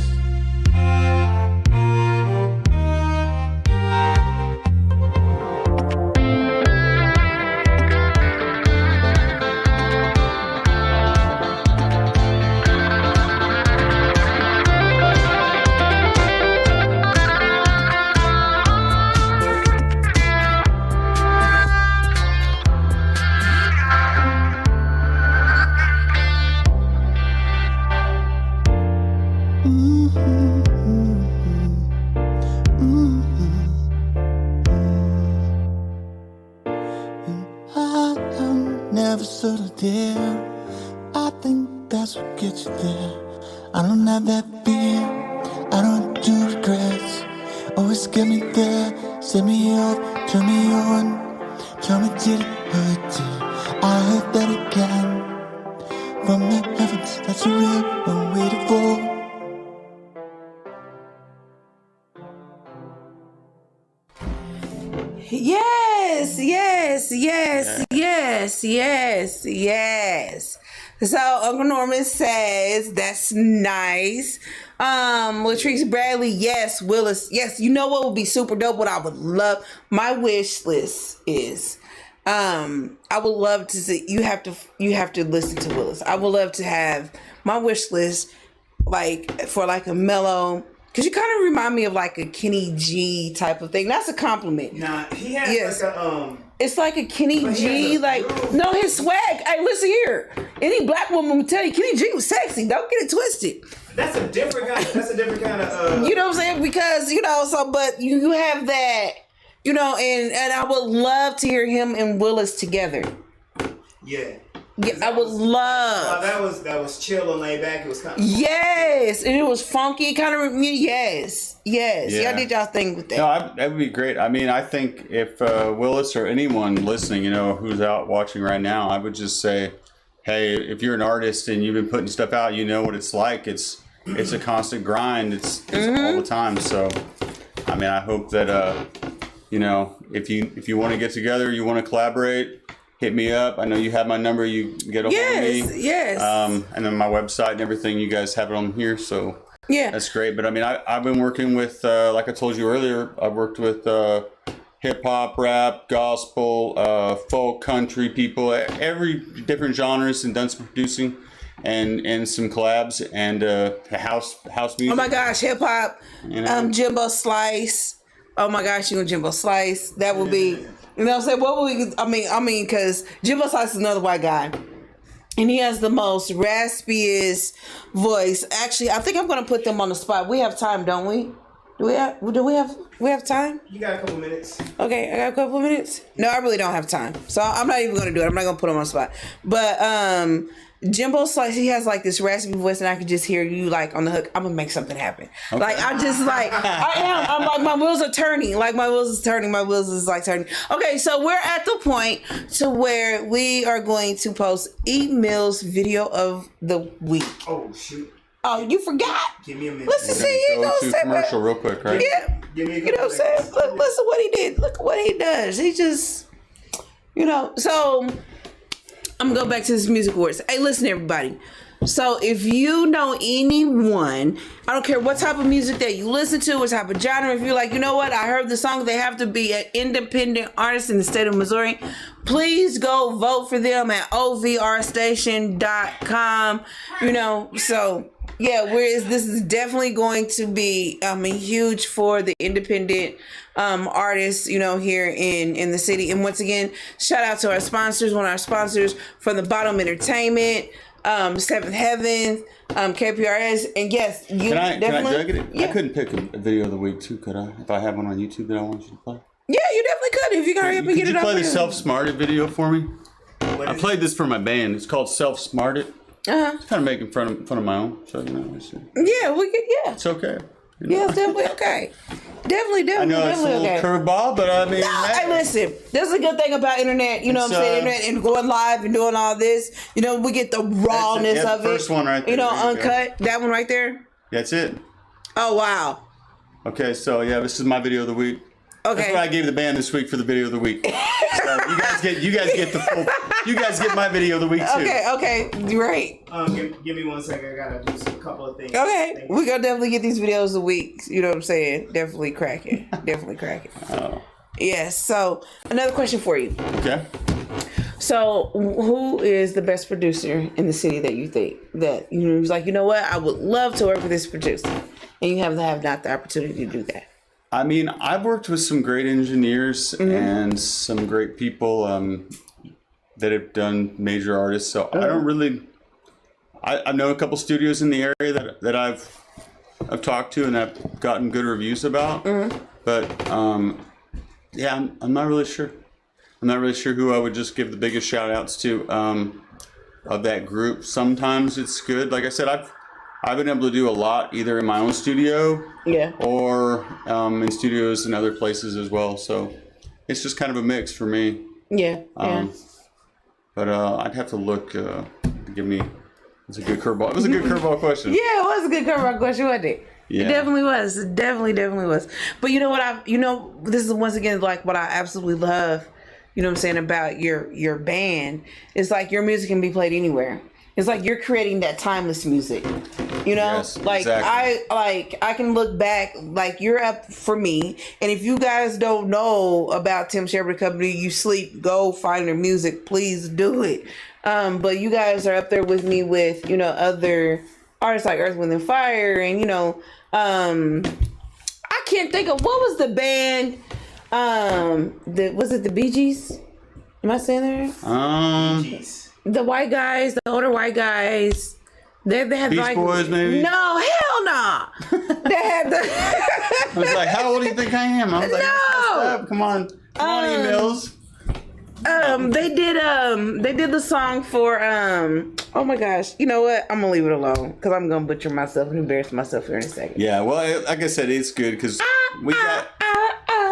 I am never settle there. I think that's what gets you there. I don't have that fear. I don't do regrets. Always get me there. Set me up, turn me on. Tell me did it hurt you? I heard that again. From the heavens, that's a real one waiting for. Yes. So Uncle Norman says that's nice. Latrice Bradley, yes. Willis, yes. You know what would be super dope? What I would love, my wish list is, I would love to see. You have to listen to Willis. I would love to have my wish list like for like a mellow. Cause you kind of remind me of like a Kenny G type of thing. That's a compliment. Nah, he has like a It's like a Kenny G, like no, his swag. Hey, listen here. Any black woman will tell you Kenny G was sexy. Don't get it twisted. That's a different kind of. You know what I'm saying? Because but you have that, and I would love to hear him and Willis together. Yeah. Yeah, I would love. That was chill and laid back. It was kind of yes, and it was funky, kind of yes. Yeah. Y'all did y'all thing with that. No, that would be great. I mean, I think if Willis or anyone listening, who's out watching right now, I would just say, hey, if you're an artist and you've been putting stuff out, you know what it's like. It's a constant grind. It's all the time. So, I mean, I hope that if you want to get together, you want to collaborate. Hit me up. I know you have my number. You can get a hold of me. Yes. And then my website and everything. You guys have it on here, so yeah, that's great. But I mean, I've been working with, like I told you earlier, I've worked with hip hop, rap, gospel, folk, country people, every different genres, and done some producing and some collabs and house music. Oh my gosh, hip hop. Jimbo Slice. Oh my gosh, you and Jimbo Slice. That would be. You know what I'm saying? What would we? I mean, because Jimbo Slice is another white guy, and he has the most raspiest voice. Actually, I think I'm going to put them on the spot. We have time, don't we? Do we have time? You got a couple minutes. Okay, I got a couple of minutes. No, I really don't have time, so I'm not even gonna do it. I'm not gonna put him on the spot. But Jimbo's like he has like this raspy voice, and I can just hear you like on the hook. I'm gonna make something happen. Okay. Like I just like I am. I'm like my wheels are turning. Like my wheels is turning. My wheels is like turning. Okay, so we're at the point to where we are going to post Eat Millz video of the week. Oh shoot. Oh, you forgot? Give me a minute. Listen, see, you know what I'm saying? Commercial real quick, right? Yeah. Give me a You know what I'm couple saying? Look, listen what he did. Look what he does. He just, so I'm going to go back to this music awards. Hey, listen, everybody. So if you know anyone, I don't care what type of music that you listen to, what type of genre, if you're like, you know what, I heard the song, they have to be an independent artist in the state of Missouri, please go vote for them at ovrstation.com. So yeah, this is definitely going to be huge for the independent artists, here in the city. And once again, shout out to our sponsors. One of our sponsors from the Bottom Entertainment, Seventh Heaven, KPRS, and yes, you Can I definitely. it? Yeah. I couldn't pick a video of the week too, could I? If I have one on YouTube that I want you to play. Yeah, you definitely could if you can hurry up and get it Could you up. play the there. Self-Smarted video for me? I played this for my band. It's called Self-Smarted. It's kind of making fun of my own, so Yeah, we could. Yeah, it's okay. yeah, it's definitely okay. Definitely, I know it's a definitely little okay. curveball, but I mean, Hey, listen, that's a good thing about internet. You know what I'm saying? Internet and going live and doing all this. We get the rawness of it. First one right there. There you uncut. That one right there. That's it. Oh wow. Okay, so yeah, this is my video of the week. Okay. That's what I gave the band this week for the video of the week. So you guys get the full. You guys get my video of the week too. Okay, great. Give me 1 second. I gotta do a couple of things. Okay, we gonna definitely get these videos a week. You know what I'm saying? Definitely cracking. Oh. Yes. So another question for you. Okay. So who is the best producer in the city that you think that was like, you know what, I would love to work with this producer, and you have not the opportunity to do that? I mean, I've worked with some great engineers and some great people that have done major artists. So I don't really. I know a couple studios in the area that I've talked to and I've gotten good reviews about. But yeah, I'm not really sure. I'm not really sure who I would just give the biggest shout outs to of that group. Sometimes it's good. Like I said, I've been able to do a lot either in my own studio or in studios in other places as well. So it's just kind of a mix for me. Yeah. But I'd have to look to give me. It's a good curveball. It was a good curveball question. Yeah, it was a good curveball question, wasn't it? Yeah. It definitely was. It definitely was. But you know what this is once again like what I absolutely love, you know what I'm saying, about your band. It's like your music can be played anywhere. It's like you're creating that timeless music. Yes, like exactly. I can look back, like you're up for me. And if you guys don't know about Tim Shepard Company, you sleep, go find their music, please do it. But you guys are up there with me with, other artists like Earth, Wind and Fire. And, I can't think of, what was the band? Was it the Bee Gees? Am I saying that right? Jeez. The white guys, the older white guys. They had Beach Boys, maybe? No, hell no. They had the. I was like, how old do you think I am? I was like, No. come on, Millz. They did the song for oh my gosh, you know what, I'm gonna leave it alone because I'm gonna butcher myself and embarrass myself here in a second. Yeah, well, like I said, it's good because we got.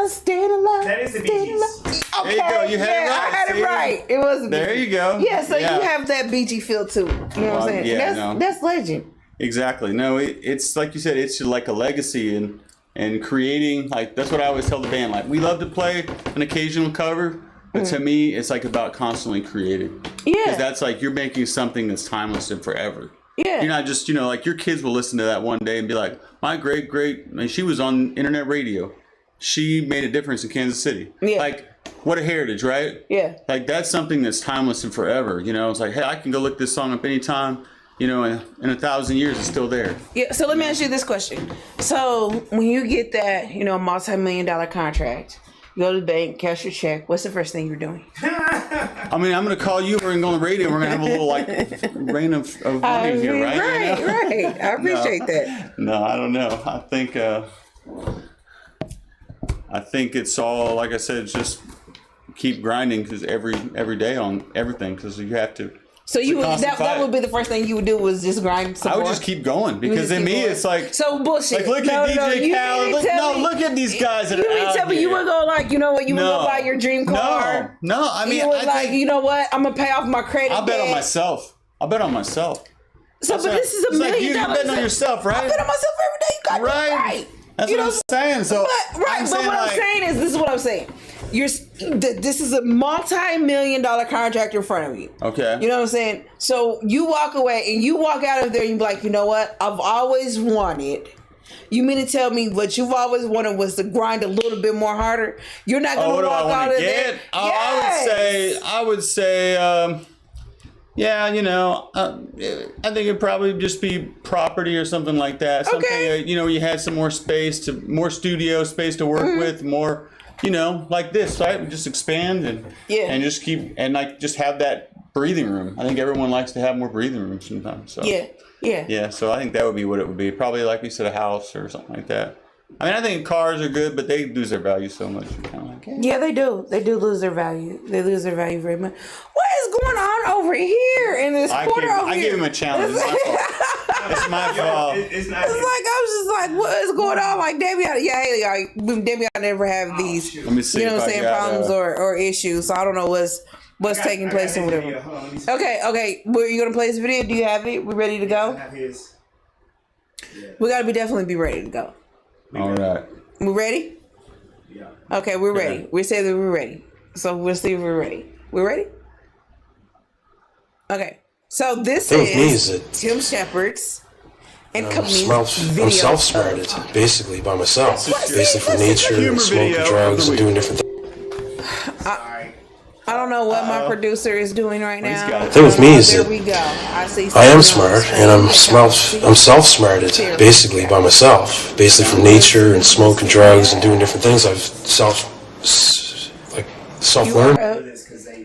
Stand alone. That is the Bee Gees. Okay, There you go. You had it right. I had See? it right. It was. There you go. Yeah, so you have that BG feel too. You know what I'm saying? Yeah, that's legend. Exactly. No, it's like you said. It's like a legacy and creating. Like that's what I always tell the band. Like we love to play an occasional cover, but to me, it's like about constantly creating. Yeah. Because that's like you're making something that's timeless and forever. Yeah. You're not just like your kids will listen to that one day and be like, my great. I mean, she was on internet radio. She made a difference in Kansas City. Yeah. Like, what a heritage, right? Yeah. Like, that's something that's timeless and forever. It's like, hey, I can go look this song up anytime. In 1,000 years, it's still there. Yeah. So let me ask you this question. So when you get that, multi-million-dollar contract, you go to the bank, cash your check. What's the first thing you're doing? I mean, I'm going to call you. We're going to go on the radio. We're going to have a little, rain of money here, right? Right. I appreciate that. No, I don't know. I think I think it's all, like I said, just keep grinding because every day on everything because you have to. So you would, that would be the first thing you would do was just grind some I would more? just keep going because in me it's like so bullshit. Like look at DJ Khaled. Look at these guys that are out here. You tell me you would go like, you know what, you would go buy your dream car. No. I mean, you would you know what, I'm gonna pay off my credit. I'll bet on myself. So, but this is $1 million. You bet on yourself, right? I bet on myself every day. You got me right. That's what I'm saying. So, but I'm saying is, this is what I'm saying. This is a multi-million-dollar contract in front of you. Okay. You know what I'm saying? So you walk away and you walk out of there and you be like, you know what? I've always wanted. You mean to tell me what you've always wanted was to grind a little bit more harder? You're not going to walk out of there. I would say. Yeah, you know, I think it'd probably just be property or something like that. Something, you had some more space, more studio space to work with, more, like this, right? We just expand and just keep, and like just have that breathing room. I think everyone likes to have more breathing room sometimes. So. Yeah, so I think that would be what it would be. Probably, like we said, a house or something like that. I mean, I think cars are good, but they lose their value so much. Yeah, they do. They do lose their value. They lose their value very much. What is going on over here in this corner over here? I gave him a challenge. It's my fault. It's like, I was just like, what is going on? Like, Davion never have these, Let me see problems or issues. So I don't know what's taking place in whatever. Okay. Were you going to play this video? Do you have it? We ready to go? I have his. Yeah. We got to definitely be ready to go. All right. We ready? Yeah. Okay, we're ready. We said that we're ready. So we'll see if we're ready. We're ready? Okay. So this is Tim Shepard's and Camille's video. I'm self-smarted, basically, by myself. Basically from nature and smoking drugs and doing different things. I don't know what my producer is doing right now. The thing with me is that we go. I am smart, and I'm self-smarted, basically, by myself. Basically from nature and smoking drugs and doing different things. I've self-learned.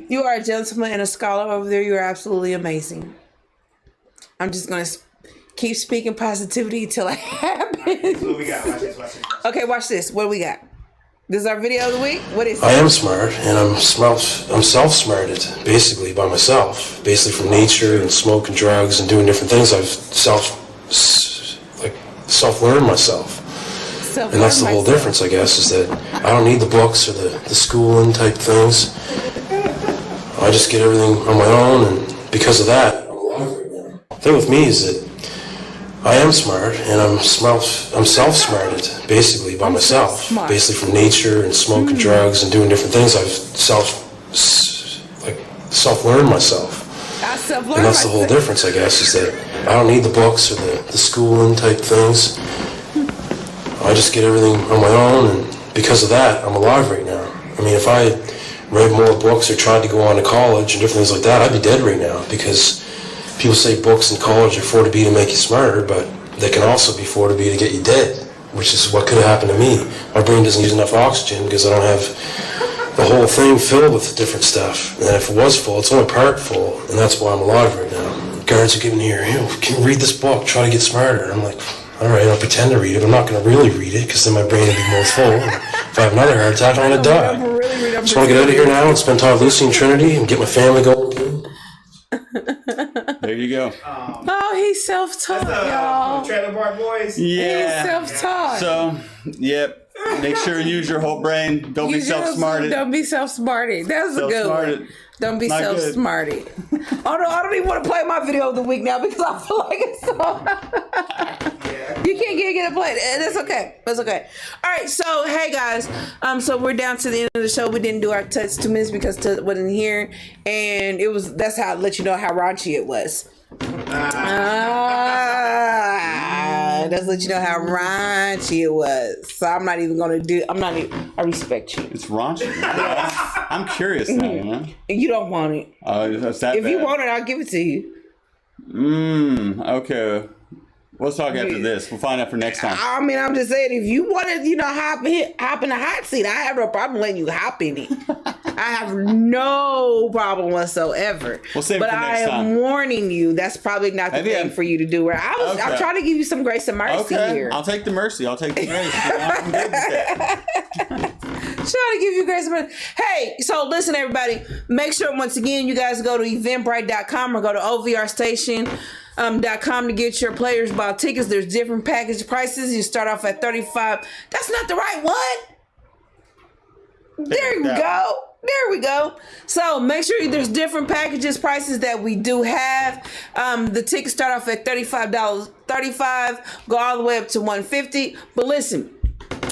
You are a gentleman and a scholar over there. You are absolutely amazing. I'm just going to keep speaking positivity until it happens. What we got? Watch this. Okay, watch this. What do we got? This is our video of the week? What is it? I am smart, and I'm self-smarted, basically, by myself. Basically from nature and smoking drugs and doing different things. I've self-learned myself. And that's the whole difference, I guess, is that I don't need the books or the schooling type things. I just get everything on my own, and because of that, I'm alive right now. The thing with me is that I am smart, and I'm self-smarted, basically, by myself. Basically from nature and smoking drugs and doing different things. I've self-learned myself. And that's the whole difference, I guess, is that I don't need the books or the schooling type things. I just get everything on my own, and because of that, I'm alive right now. I mean, if I read more books or tried to go on to college and different things like that, I'd be dead right now, because people say books in college are for to be to make you smarter, but they can also be for to be to get you dead, which is what could have happened to me. My brain doesn't use enough oxygen because I don't have the whole thing filled with different stuff. And if it was full, it's only part full, and that's why I'm alive right now. Guards are giving me here, can you read this book, try to get smarter. And I'm like, all right, I'll pretend to read it. I'm not going to really read it because then my brain will be more full. And if I have another heart attack, I'm going to die. I just want to get out of here now and spend time with Lucy and Trinity and get my family going. There you go. Oh, he's self-taught, y'all. Trailer Park Boys. Yeah. He's self-taught. So, yep. Make sure you use your whole brain. Don't be self-smarted. Don't be self-smarted. That's a good one. Don't be self-smarted. Oh no, I don't even want to play my video of the week now because I feel like it's so... You can't get it played. That's okay. That's okay. All right. So, hey guys. So we're down to the end of the show. We didn't do our Touch 2 minutes because Touch wasn't here, and that's how I let you know how raunchy it was. That's let you know how raunchy it was. So I'm not even gonna do. I respect you. It's raunchy. I'm curious now. You know. You don't want it. That's that if bad. you want it, I'll give it to you. Okay. We'll talk after this. We'll find out for next time. I mean, I'm just saying, if you want to, hop in the hot seat, I have no problem letting you hop in it. I have no problem whatsoever. We'll save it but for I next am time. warning you, that's probably not the thing for you to do. Where I'm Okay. trying to give you some grace and mercy here. I'll take the mercy. I'll take the grace. I'm good with that. Trying to give you grace and mercy. Hey, so listen, everybody. Make sure once again you guys go to eventbrite.com or go to OVRstation.com to get your Players Ball tickets. There's different package prices. You start off at $35. That's not the right one. There you go. There we go. So make sure there's different packages, prices that we do have. The tickets start off at $35, go all the way up to $150. But listen,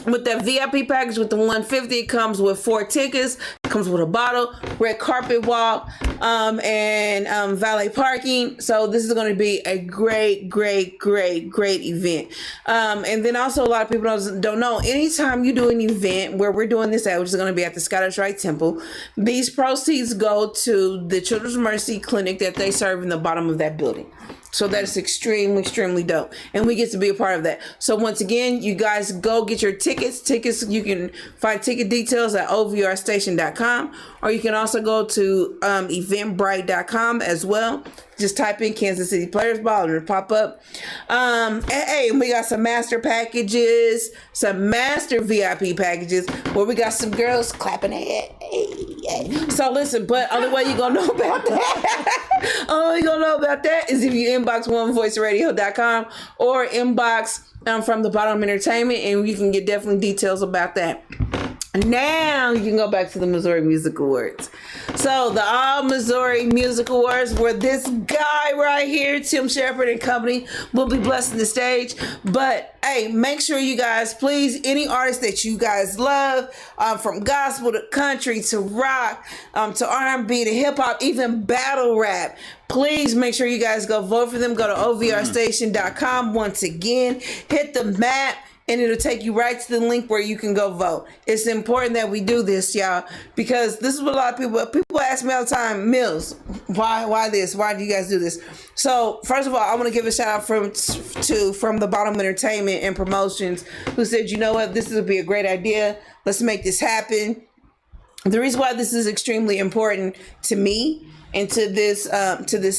with that VIP package with the $150, it comes with 4 tickets. It comes with a bottle, red carpet walk, and valet parking. So this is going to be a great event. And then also a lot of people don't know, anytime you do an event where we're doing this at, which is going to be at the Scottish Rite Temple, these proceeds go to the Children's Mercy Clinic that they serve in the bottom of that building. So that is extremely dope. And we get to be a part of that. So once again, you guys go get your tickets. Tickets, you can find ticket details at ovrstation.com, or you can also go to eventbrite.com as well. Just type in Kansas City Players Ball and it'll pop up. And hey, we got some master packages, some master VIP packages where we got some girls clapping their head. Hey. So listen, but only way you're gonna know about that, is if you inbox onevoiceradio.com or inbox from the Bottom Entertainment, and you can get definitely details about that. Now you can go back to the Missouri Music Awards. So the All Missouri Music Awards, where this guy right here, Tim Shepard and company, will be blessing the stage. But hey, make sure you guys, please, any artist that you guys love, from gospel to country to rock, to R&B to hip hop, even battle rap, please make sure you guys go vote for them. Go to ovrstation.com. Once again, hit the map, and it'll take you right to the link where you can go vote. It's important that we do this, y'all, because this is what a lot of people ask me all the time, Millz, why this? Why do you guys do this? So first of all, I want to give a shout out from the Bottom Entertainment and Promotions, who said, you know what, this would be a great idea. Let's make this happen. The reason why this is extremely important to me and to this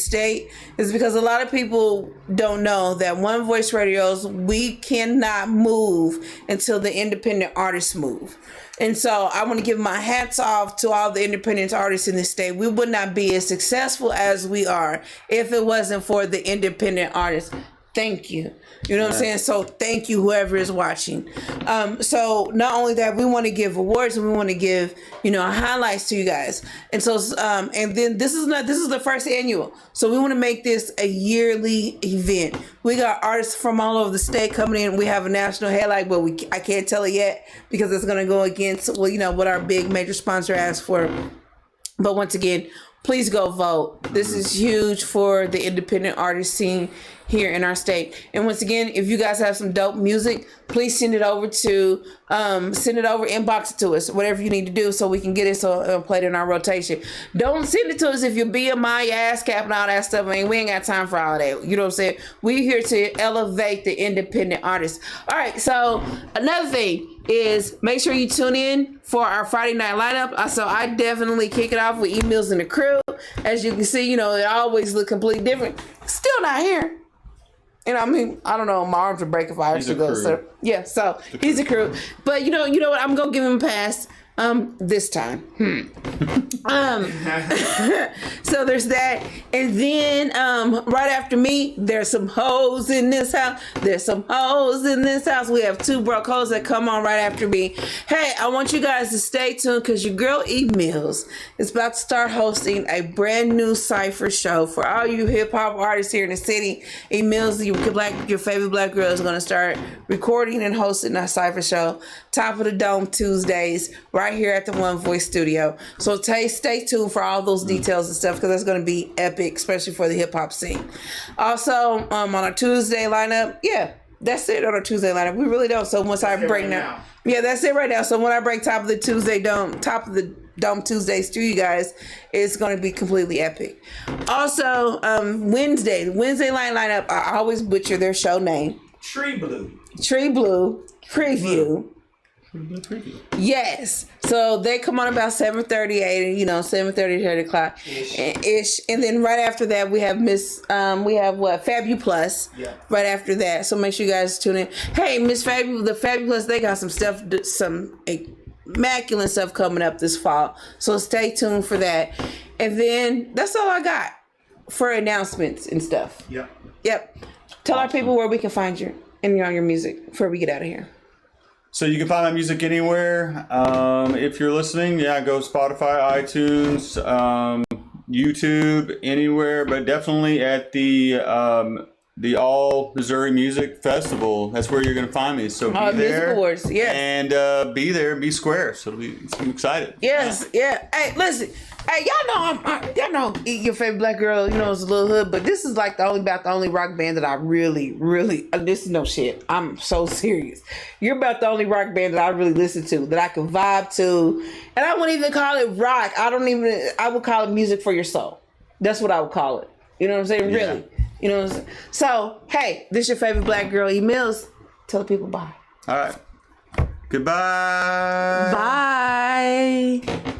state is because a lot of people don't know that One Voice Radios, we cannot move until the independent artists move. And so I want to give my hats off to all the independent artists in this state. We would not be as successful as we are if it wasn't for the independent artists. Thank you. You know what I'm saying? So thank you, whoever is watching. So not only that, we want to give awards and we want to give, highlights to you guys. And so, and then this is the first annual. So we want to make this a yearly event. We got artists from all over the state coming in. We have a national headline, but I can't tell it yet because it's going to go against, what our big major sponsor asked for. But once again, please go vote. This is huge for the independent artist scene here in our state. And once again, if you guys have some dope music, please send it over, inbox it to us, whatever you need to do so we can get it played in our rotation. Don't send it to us if you're BMI, your ass cap and all that stuff. I mean, we ain't got time for all that. You know what I'm saying? We're here to elevate the independent artists. All right, so another thing is make sure you tune in for our Friday night lineup. So I definitely kick it off with Millz and the crew. As you can see, it always look completely different. Still not here. And I mean, I don't know, my arms would break if I actually go. So yeah, so he's a crew. But you know what? I'm gonna give him a pass. This time. So there's that. And then right after me, there's some hoes in this house. We have 2 broke hoes that come on right after me. Hey, I want you guys to stay tuned because your girl Millz is about to start hosting a brand new cypher show for all you hip hop artists here in the city. Millz, your favorite black girl, is going to start recording and hosting a cypher show, Top of the Dome Tuesdays, right here at the One Voice Studio. So stay tuned for all those details and stuff because that's going to be epic, especially for the hip hop scene. Also, on our Tuesday lineup, that's it on our Tuesday lineup. We really don't. So once I break now, that's it right now. So when I break Top of the Dome Tuesdays to you guys, it's going to be completely epic. Also, Wednesday night lineup, I always butcher their show name. Tree Blue Preview. Yes. So they come on about 7:38, 7:30 to 8 o'clock ish. And then right after that we have Fabu Plus. Yeah. Right after that. So make sure you guys tune in. Hey, Miss Fabu, the Fabu Plus, they got some stuff, some immaculate stuff coming up this fall. So stay tuned for that. And then that's all I got for announcements and stuff. Yep. Tell our people where we can find you and your music before we get out of here. So you can find my music anywhere. If you're listening, go Spotify, iTunes, YouTube, anywhere, but definitely at the All Missouri Music Festival. That's where you're going to find me. So be there. Music Awards, yes. And be there, be square. So I'm excited. Yes, yeah. Hey, listen. Hey, y'all know your favorite black girl, it's a little hood, but this is like the only rock band that I really, this is no shit. I'm so serious. You're about the only rock band that I really listen to, that I can vibe to. And I wouldn't even call it rock. I would call it music for your soul. That's what I would call it. You know what I'm saying? Yeah. Really. You know what I'm saying? So, hey, this your favorite black girl, Millz. Tell the people bye. All right. Goodbye. Bye.